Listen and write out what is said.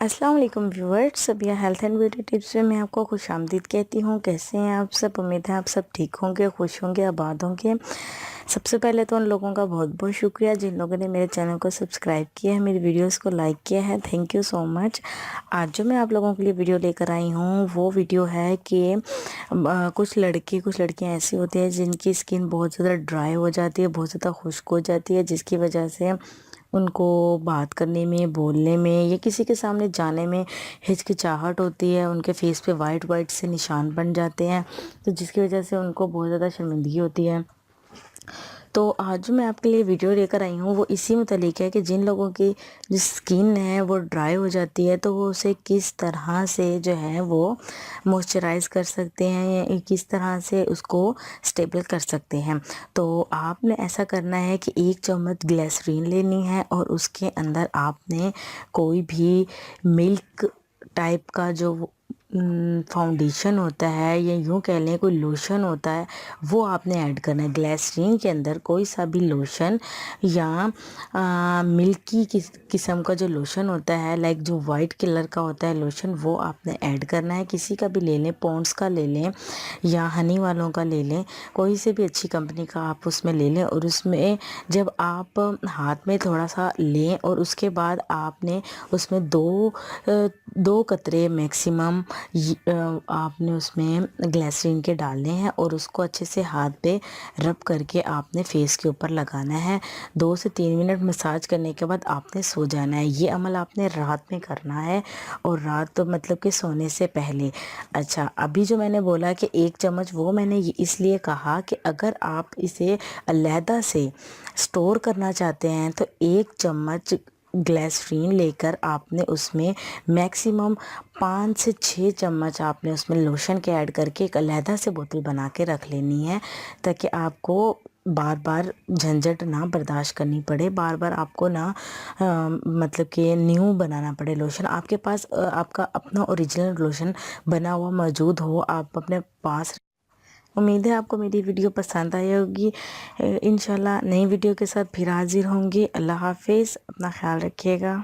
अस्सलाम वालेकुम viewers, Sabiya health and beauty tips में मैं आपको खुश आमदीद कहती हूँ। कैसे हैं आप सब? उम्मीद है आप सब ठीक होंगे, खुश होंगे, आबाद होंगे। सबसे पहले तो उन लोगों का बहुत बहुत शुक्रिया जिन लोगों ने मेरे चैनल को सब्सक्राइब किया है, मेरी वीडियोस को लाइक किया है। Thank you so much. आज जो मैं आप लोगों के लिए वीडियो लेकर आई हूँ वो वीडियो है कि कुछ लड़कियाँ ऐसी होती हैं जिनकी स्किन बहुत ज़्यादा ड्राई हो जाती है, बहुत ज़्यादा खुश्क हो जाती है, जिसकी वजह से उनको बात करने में, बोलने में या किसी के सामने जाने में हिचकिचाहट होती है। उनके फेस पे वाइट वाइट से निशान बन जाते हैं, तो जिसकी वजह से उनको बहुत ज़्यादा शर्मिंदगी होती है। तो आज जो मैं आपके लिए वीडियो लेकर आई हूँ वो इसी मुतालिक है कि जिन लोगों की जो स्किन है वो ड्राई हो जाती है तो वो उसे किस तरह से जो है वो मॉइस्चराइज़ कर सकते हैं या किस तरह से उसको स्टेबल कर सकते हैं। तो आपने ऐसा करना है कि 1 चम्मच ग्लिसरीन लेनी है और उसके अंदर आपने कोई भी मिल्क टाइप का जो फाउंडेशन होता है या यूँ कह लें कोई लोशन होता है वो आपने ऐड करना है। ग्लिसरीन के अंदर कोई सा भी लोशन या मिल्की किस्म का जो लोशन होता है, लाइक जो वाइट कलर का होता है लोशन, वो आपने ऐड करना है। किसी का भी ले लें, पॉन्ड्स का ले लें या हनी वालों का ले लें, कोई से भी अच्छी कंपनी का आप उसमें ले लें। और उसमें जब आप हाथ में थोड़ा सा लें और उसके बाद आपने उसमें दो कतरे मैक्सिमम आपने उसमें ग्लिसरीन के डालने हैं और उसको अच्छे से हाथ पे रब करके आपने फेस के ऊपर लगाना है। 2 से 3 मिनट मसाज करने के बाद आपने सो जाना है। ये अमल आपने रात में करना है और रात तो मतलब कि सोने से पहले। अच्छा, अभी जो मैंने बोला कि 1 चम्मच, वो मैंने ये इसलिए कहा कि अगर आप इसे अलहदा से स्टोर करना चाहते हैं तो 1 चम्मच ग्लिसरीन लेकर आपने उसमें मैक्सिमम 5 से 6 चम्मच आपने उसमें लोशन के ऐड करके एक अलहदा से बोतल बना के रख लेनी है, ताकि आपको बार बार झंझट ना बर्दाश्त करनी पड़े, बार बार आपको ना मतलब कि न्यू बनाना पड़े लोशन। आपके पास आपका अपना ओरिजिनल लोशन बना हुआ मौजूद हो आप अपने पास। उम्मीद है आपको मेरी वीडियो पसंद आई होगी। इंशाल्लाह नई वीडियो के साथ फिर हाजिर होंगी। अल्लाह हाफिज़, अपना ख्याल रखिएगा।